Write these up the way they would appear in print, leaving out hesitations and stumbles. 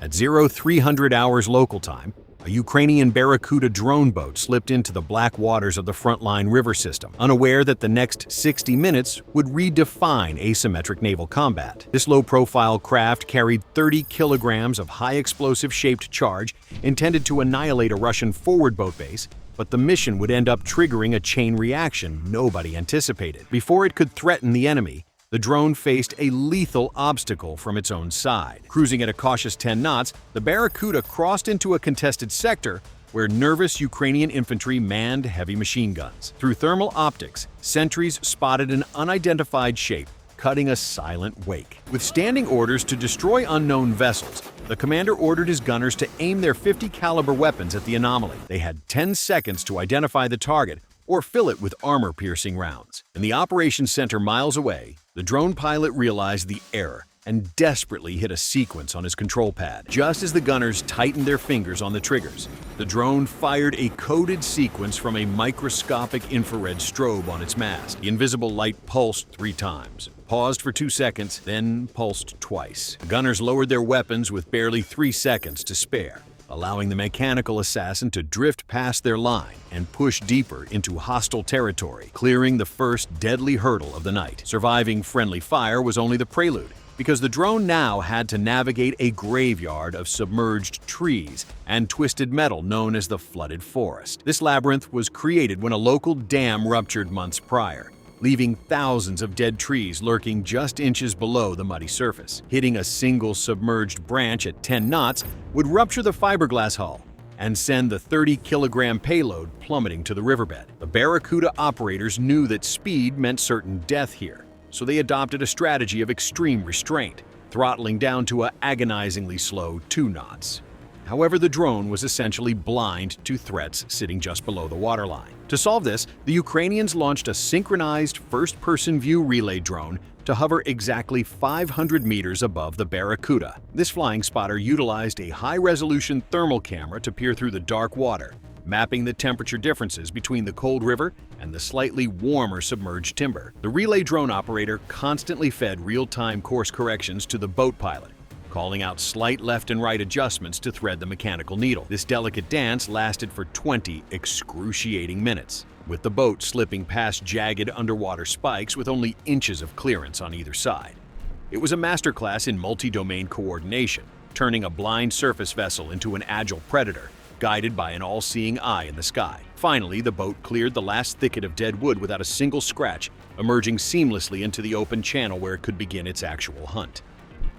At 0300 hours local time, a Ukrainian Barracuda drone boat slipped into the black waters of the frontline river system, unaware that the next 60 minutes would redefine asymmetric naval combat. This low-profile craft carried 30 kilograms of high-explosive shaped charge intended to annihilate a Russian forward boat base, but the mission would end up triggering a chain reaction nobody anticipated. Before it could threaten the enemy, the drone faced a lethal obstacle from its own side. Cruising at a cautious 10 knots, the Barracuda crossed into a contested sector where nervous Ukrainian infantry manned heavy machine guns. Through thermal optics, sentries spotted an unidentified shape, cutting a silent wake. With standing orders to destroy unknown vessels, the commander ordered his gunners to aim their .50 caliber weapons at the anomaly. They had 10 seconds to identify the target or fill it with armor-piercing rounds. In the operations center miles away, the drone pilot realized the error and desperately hit a sequence on his control pad. Just as the gunners tightened their fingers on the triggers, the drone fired a coded sequence from a microscopic infrared strobe on its mast. The invisible light pulsed 3 times, paused for 2 seconds, then pulsed twice. The gunners lowered their weapons with barely 3 seconds to spare, allowing the mechanical assassin to drift past their line and push deeper into hostile territory, clearing the first deadly hurdle of the night. Surviving friendly fire was only the prelude, because the drone now had to navigate a graveyard of submerged trees and twisted metal known as the flooded forest. This labyrinth was created when a local dam ruptured months prior, leaving thousands of dead trees lurking just inches below the muddy surface. Hitting a single submerged branch at 10 knots would rupture the fiberglass hull and send the 30-kilogram payload plummeting to the riverbed. The Barracuda operators knew that speed meant certain death here, so they adopted a strategy of extreme restraint, throttling down to an agonizingly slow 2 knots. However, the drone was essentially blind to threats sitting just below the waterline. To solve this, the Ukrainians launched a synchronized first-person view relay drone to hover exactly 500 meters above the Barracuda. This flying spotter utilized a high-resolution thermal camera to peer through the dark water, mapping the temperature differences between the cold river and the slightly warmer submerged timber. The relay drone operator constantly fed real-time course corrections to the boat pilot, calling out slight left and right adjustments to thread the mechanical needle. This delicate dance lasted for 20 excruciating minutes, with the boat slipping past jagged underwater spikes with only inches of clearance on either side. It was a masterclass in multi-domain coordination, turning a blind surface vessel into an agile predator, guided by an all-seeing eye in the sky. Finally, the boat cleared the last thicket of dead wood without a single scratch, emerging seamlessly into the open channel where it could begin its actual hunt.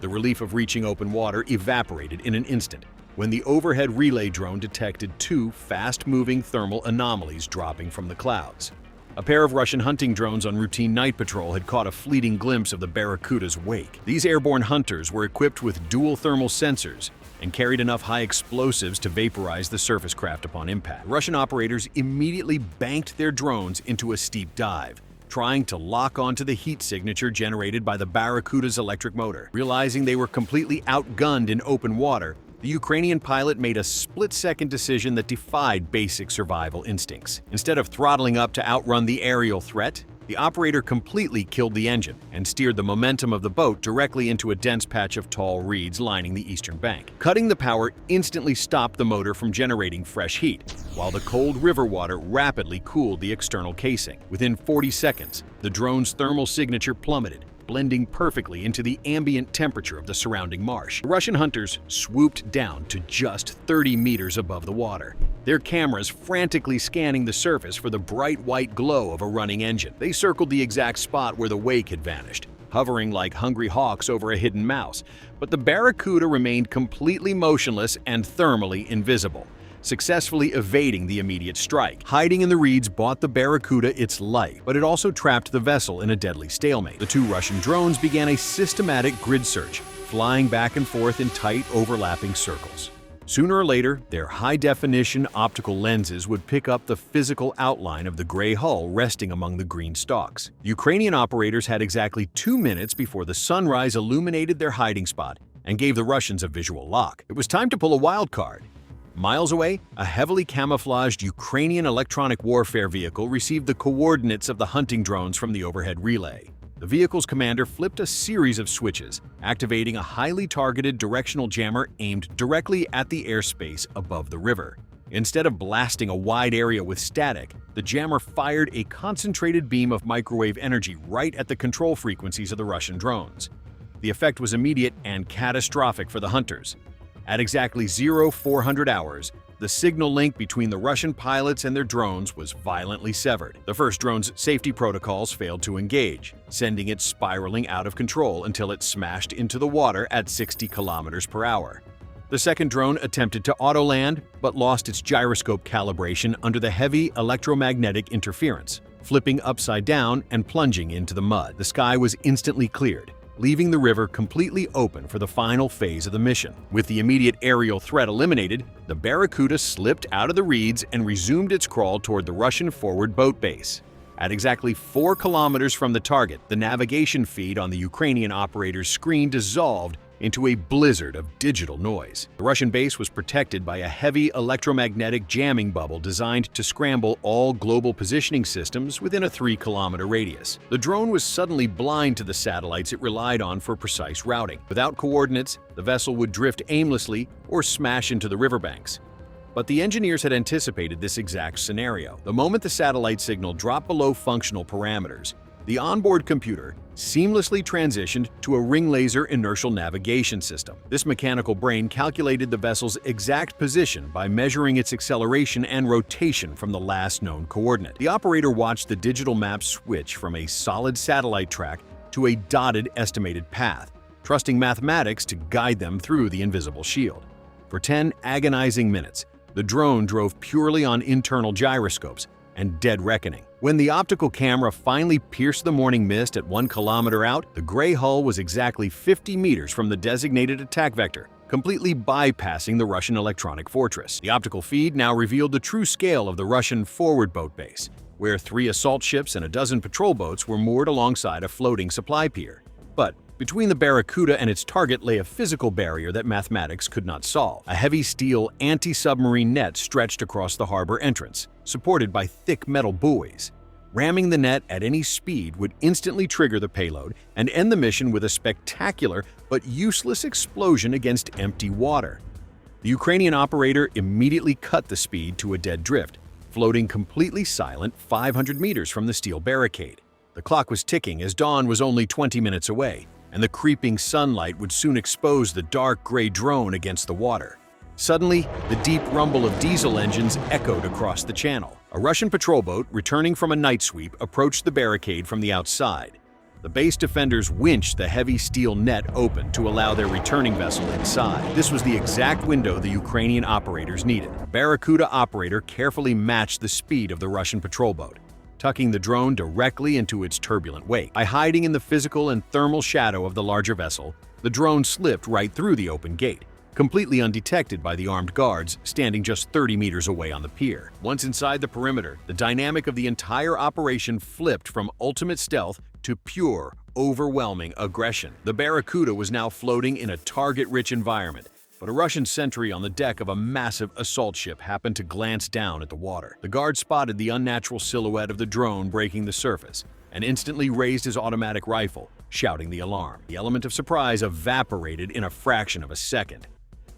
The relief of reaching open water evaporated in an instant when the overhead relay drone detected 2 fast-moving thermal anomalies dropping from the clouds. A pair of Russian hunting drones on routine night patrol had caught a fleeting glimpse of the Barracuda's wake. These airborne hunters were equipped with dual thermal sensors and carried enough high explosives to vaporize the surface craft upon impact. Russian operators immediately banked their drones into a steep dive, trying to lock onto the heat signature generated by the Barracuda's electric motor. Realizing they were completely outgunned in open water, the Ukrainian pilot made a split-second decision that defied basic survival instincts. Instead of throttling up to outrun the aerial threat, the operator completely killed the engine and steered the momentum of the boat directly into a dense patch of tall reeds lining the eastern bank. Cutting the power instantly stopped the motor from generating fresh heat, while the cold river water rapidly cooled the external casing. Within 40 seconds, the drone's thermal signature plummeted, blending perfectly into the ambient temperature of the surrounding marsh. The Russian hunters swooped down to just 30 meters above the water, their cameras frantically scanning the surface for the bright white glow of a running engine. They circled the exact spot where the wake had vanished, hovering like hungry hawks over a hidden mouse, but the Barracuda remained completely motionless and thermally invisible, successfully evading the immediate strike. Hiding in the reeds bought the Barracuda its life, but it also trapped the vessel in a deadly stalemate. The 2 Russian drones began a systematic grid search, flying back and forth in tight, overlapping circles. Sooner or later, their high-definition optical lenses would pick up the physical outline of the gray hull resting among the green stalks. The Ukrainian operators had exactly 2 minutes before the sunrise illuminated their hiding spot and gave the Russians a visual lock. It was time to pull a wild card. Miles away, a heavily camouflaged Ukrainian electronic warfare vehicle received the coordinates of the hunting drones from the overhead relay. The vehicle's commander flipped a series of switches, activating a highly targeted directional jammer aimed directly at the airspace above the river. Instead of blasting a wide area with static, the jammer fired a concentrated beam of microwave energy right at the control frequencies of the Russian drones. The effect was immediate and catastrophic for the hunters. At exactly 0400 hours, the signal link between the Russian pilots and their drones was violently severed. The first drone's safety protocols failed to engage, sending it spiraling out of control until it smashed into the water at 60 kilometers per hour. The second drone attempted to auto-land, but lost its gyroscope calibration under the heavy electromagnetic interference, flipping upside down and plunging into the mud. The sky was instantly cleared, leaving the river completely open for the final phase of the mission. With the immediate aerial threat eliminated, the Barracuda slipped out of the reeds and resumed its crawl toward the Russian forward boat base. At exactly 4 kilometers from the target, the navigation feed on the Ukrainian operator's screen dissolved into a blizzard of digital noise. The Russian base was protected by a heavy electromagnetic jamming bubble designed to scramble all global positioning systems within a 3-kilometer radius. The drone was suddenly blind to the satellites it relied on for precise routing. Without coordinates, the vessel would drift aimlessly or smash into the riverbanks. But the engineers had anticipated this exact scenario. The moment the satellite signal dropped below functional parameters, the onboard computer seamlessly transitioned to a ring laser inertial navigation system. This mechanical brain calculated the vessel's exact position by measuring its acceleration and rotation from the last known coordinate. The operator watched the digital map switch from a solid satellite track to a dotted estimated path, trusting mathematics to guide them through the invisible shield. For 10 agonizing minutes, the drone drove purely on internal gyroscopes and dead reckoning. When the optical camera finally pierced the morning mist at 1 kilometer out, the gray hull was exactly 50 meters from the designated attack vector, completely bypassing the Russian electronic fortress. The optical feed now revealed the true scale of the Russian forward boat base, where 3 assault ships and a dozen patrol boats were moored alongside a floating supply pier. But between the Barracuda and its target lay a physical barrier that mathematics could not solve. A heavy steel anti-submarine net stretched across the harbor entrance, supported by thick metal buoys. Ramming the net at any speed would instantly trigger the payload and end the mission with a spectacular but useless explosion against empty water. The Ukrainian operator immediately cut the speed to a dead drift, floating completely silent 500 meters from the steel barricade. The clock was ticking as dawn was only 20 minutes away, and the creeping sunlight would soon expose the dark gray drone against the water. Suddenly, the deep rumble of diesel engines echoed across the channel. A Russian patrol boat, returning from a night sweep, approached the barricade from the outside. The base defenders winched the heavy steel net open to allow their returning vessel inside. This was the exact window the Ukrainian operators needed. The Barracuda operator carefully matched the speed of the Russian patrol boat, tucking the drone directly into its turbulent wake. By hiding in the physical and thermal shadow of the larger vessel, the drone slipped right through the open gate, completely undetected by the armed guards standing just 30 meters away on the pier. Once inside the perimeter, the dynamic of the entire operation flipped from ultimate stealth to pure, overwhelming aggression. The Barracuda was now floating in a target-rich environment, but a Russian sentry on the deck of a massive assault ship happened to glance down at the water. The guard spotted the unnatural silhouette of the drone breaking the surface and instantly raised his automatic rifle, shouting the alarm. The element of surprise evaporated in a fraction of a second.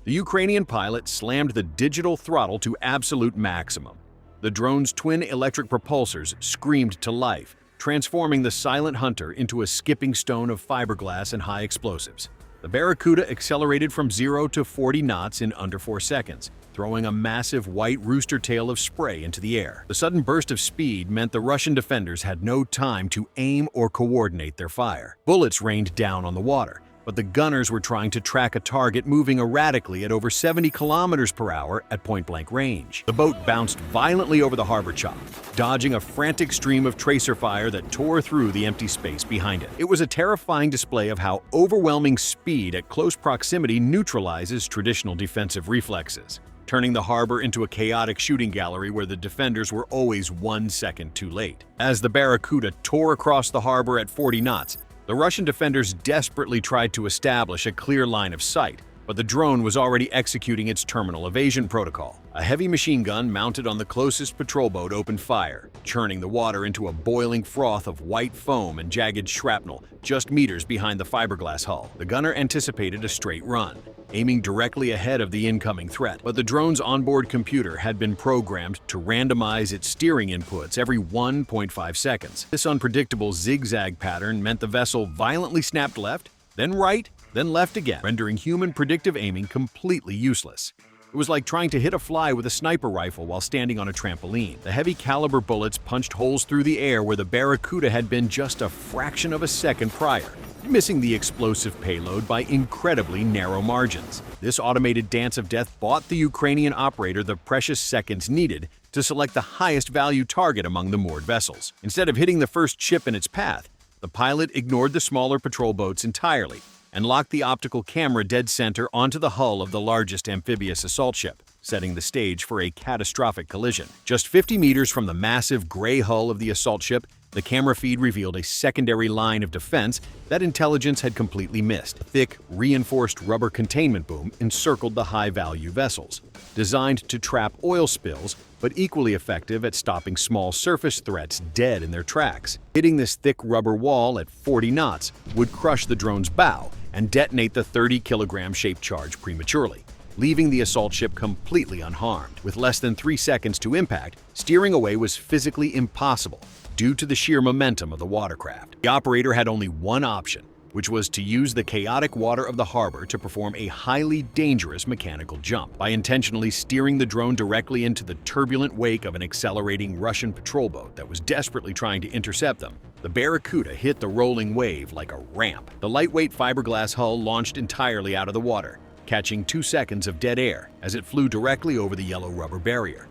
The Ukrainian pilot slammed the digital throttle to absolute maximum. The drone's twin electric propulsors screamed to life, transforming the silent hunter into a skipping stone of fiberglass and high explosives. The Barracuda accelerated from 0 to 40 knots in under 4 seconds, throwing a massive white rooster tail of spray into the air. The sudden burst of speed meant the Russian defenders had no time to aim or coordinate their fire. Bullets rained down on the water, but the gunners were trying to track a target moving erratically at over 70 kilometers per hour at point-blank range. The boat bounced violently over the harbor chop, dodging a frantic stream of tracer fire that tore through the empty space behind it. It was a terrifying display of how overwhelming speed at close proximity neutralizes traditional defensive reflexes, turning the harbor into a chaotic shooting gallery where the defenders were always 1 second too late. As the Barracuda tore across the harbor at 40 knots, the Russian defenders desperately tried to establish a clear line of sight, But the drone was already executing its terminal evasion protocol. A heavy machine gun mounted on the closest patrol boat opened fire, churning the water into a boiling froth of white foam and jagged shrapnel just meters behind the fiberglass hull. The gunner anticipated a straight run, aiming directly ahead of the incoming threat. But the drone's onboard computer had been programmed to randomize its steering inputs every 1.5 seconds. This unpredictable zigzag pattern meant the vessel violently snapped left, then right, then left again, rendering human predictive aiming completely useless. It was like trying to hit a fly with a sniper rifle while standing on a trampoline. The heavy caliber bullets punched holes through the air where the Barracuda had been just a fraction of a second prior, missing the explosive payload by incredibly narrow margins. This automated dance of death bought the Ukrainian operator the precious seconds needed to select the highest value target among the moored vessels. Instead of hitting the first ship in its path, the pilot ignored the smaller patrol boats entirely and locked the optical camera dead center onto the hull of the largest amphibious assault ship, setting the stage for a catastrophic collision. Just 50 meters from the massive gray hull of the assault ship, the camera feed revealed a secondary line of defense that intelligence had completely missed. A thick, reinforced rubber containment boom encircled the high-value vessels, designed to trap oil spills, but equally effective at stopping small surface threats dead in their tracks. Hitting this thick rubber wall at 40 knots would crush the drone's bow and detonate the 30-kilogram shaped charge prematurely, leaving the assault ship completely unharmed. With less than 3 seconds to impact, steering away was physically impossible due to the sheer momentum of the watercraft. The operator had only one option, which was to use the chaotic water of the harbor to perform a highly dangerous mechanical jump. By intentionally steering the drone directly into the turbulent wake of an accelerating Russian patrol boat that was desperately trying to intercept them, the Barracuda hit the rolling wave like a ramp. The lightweight fiberglass hull launched entirely out of the water, catching 2 seconds of dead air as it flew directly over the yellow rubber barrier.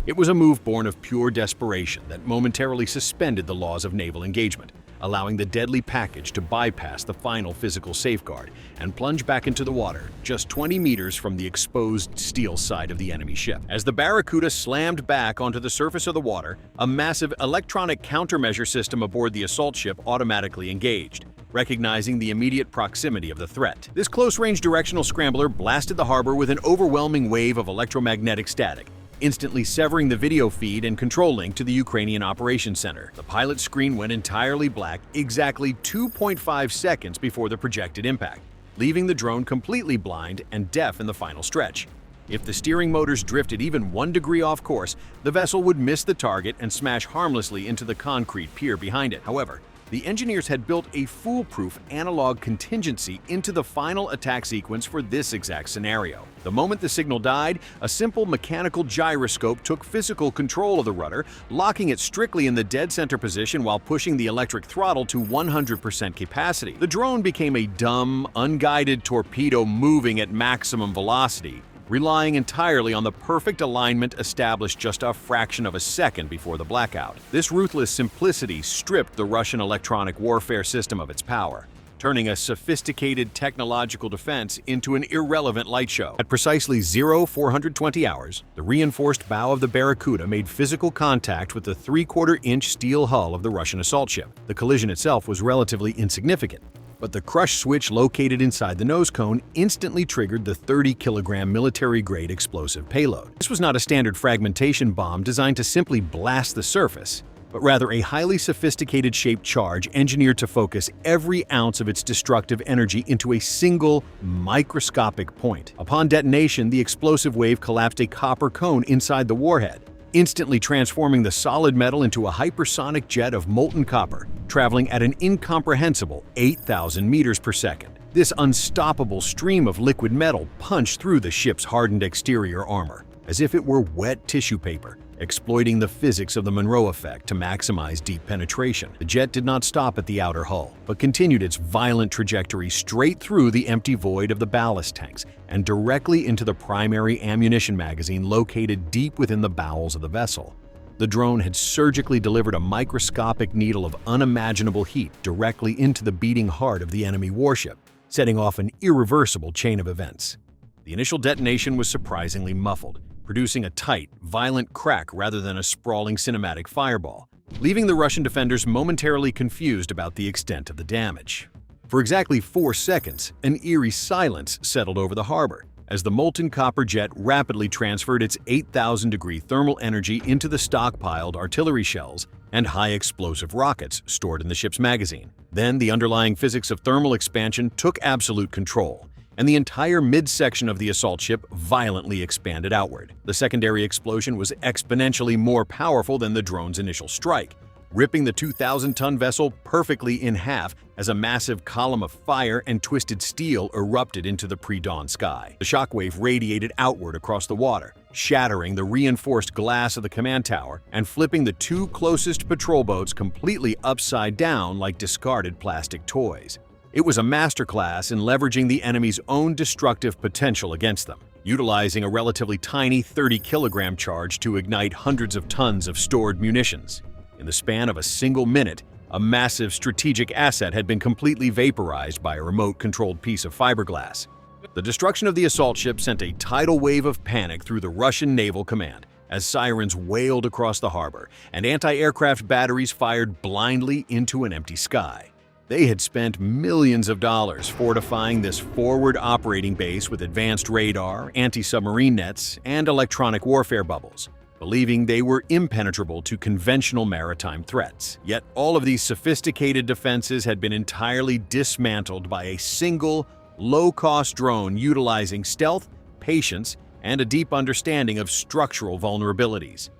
It was a move born of pure desperation that momentarily suspended the laws of naval engagement, allowing the deadly package to bypass the final physical safeguard and plunge back into the water just 20 meters from the exposed steel side of the enemy ship. As the Barracuda slammed back onto the surface of the water, a massive electronic countermeasure system aboard the assault ship automatically engaged, recognizing the immediate proximity of the threat. This close-range directional scrambler blasted the harbor with an overwhelming wave of electromagnetic static, instantly severing the video feed and control link to the Ukrainian Operations Center. The pilot's screen went entirely black exactly 2.5 seconds before the projected impact, leaving the drone completely blind and deaf in the final stretch. If the steering motors drifted even 1 degree off course, the vessel would miss the target and smash harmlessly into the concrete pier behind it. However, the engineers had built a foolproof analog contingency into the final attack sequence for this exact scenario. The moment the signal died, a simple mechanical gyroscope took physical control of the rudder, locking it strictly in the dead center position while pushing the electric throttle to 100% capacity. The drone became a dumb, unguided torpedo moving at maximum velocity, relying entirely on the perfect alignment established just a fraction of a second before the blackout. This ruthless simplicity stripped the Russian electronic warfare system of its power, turning a sophisticated technological defense into an irrelevant light show. At precisely 0420 hours, the reinforced bow of the Barracuda made physical contact with the 3/4-inch steel hull of the Russian assault ship. The collision itself was relatively insignificant, but the crush switch located inside the nose cone instantly triggered the 30-kilogram military-grade explosive payload. This was not a standard fragmentation bomb designed to simply blast the surface, but rather a highly sophisticated shaped charge engineered to focus every ounce of its destructive energy into a single, microscopic point. Upon detonation, the explosive wave collapsed a copper cone inside the warhead, instantly transforming the solid metal into a hypersonic jet of molten copper, traveling at an incomprehensible 8,000 meters per second. This unstoppable stream of liquid metal punched through the ship's hardened exterior armor, as if it were wet tissue paper, exploiting the physics of the Monroe effect to maximize deep penetration. The jet did not stop at the outer hull, but continued its violent trajectory straight through the empty void of the ballast tanks and directly into the primary ammunition magazine located deep within the bowels of the vessel. The drone had surgically delivered a microscopic needle of unimaginable heat directly into the beating heart of the enemy warship, setting off an irreversible chain of events. The initial detonation was surprisingly muffled, producing a tight, violent crack rather than a sprawling cinematic fireball, leaving the Russian defenders momentarily confused about the extent of the damage. For exactly 4 seconds, an eerie silence settled over the harbor as the molten copper jet rapidly transferred its 8,000-degree thermal energy into the stockpiled artillery shells and high-explosive rockets stored in the ship's magazine. Then the underlying physics of thermal expansion took absolute control, and the entire midsection of the assault ship violently expanded outward. The secondary explosion was exponentially more powerful than the drone's initial strike, ripping the 2,000-ton vessel perfectly in half as a massive column of fire and twisted steel erupted into the pre-dawn sky. The shockwave radiated outward across the water, shattering the reinforced glass of the command tower and flipping the 2 closest patrol boats completely upside down like discarded plastic toys. It was a masterclass in leveraging the enemy's own destructive potential against them, utilizing a relatively tiny 30-kilogram charge to ignite hundreds of tons of stored munitions. In the span of a single minute, a massive strategic asset had been completely vaporized by a remote-controlled piece of fiberglass. The destruction of the assault ship sent a tidal wave of panic through the Russian naval command as sirens wailed across the harbor and anti-aircraft batteries fired blindly into an empty sky. They had spent millions of dollars fortifying this forward operating base with advanced radar, anti-submarine nets, and electronic warfare bubbles, believing they were impenetrable to conventional maritime threats. Yet all of these sophisticated defenses had been entirely dismantled by a single, low-cost drone utilizing stealth, patience, and a deep understanding of structural vulnerabilities.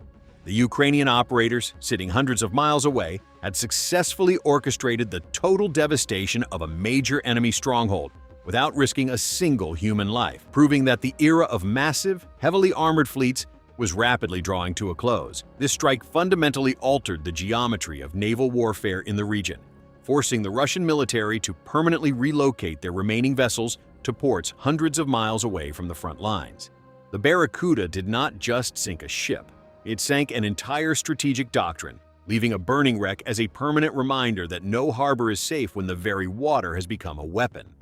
The Ukrainian operators, sitting hundreds of miles away, had successfully orchestrated the total devastation of a major enemy stronghold without risking a single human life, proving that the era of massive, heavily armored fleets was rapidly drawing to a close. This strike fundamentally altered the geometry of naval warfare in the region, forcing the Russian military to permanently relocate their remaining vessels to ports hundreds of miles away from the front lines. The Barracuda did not just sink a ship. It sank an entire strategic doctrine, leaving a burning wreck as a permanent reminder that no harbor is safe when the very water has become a weapon.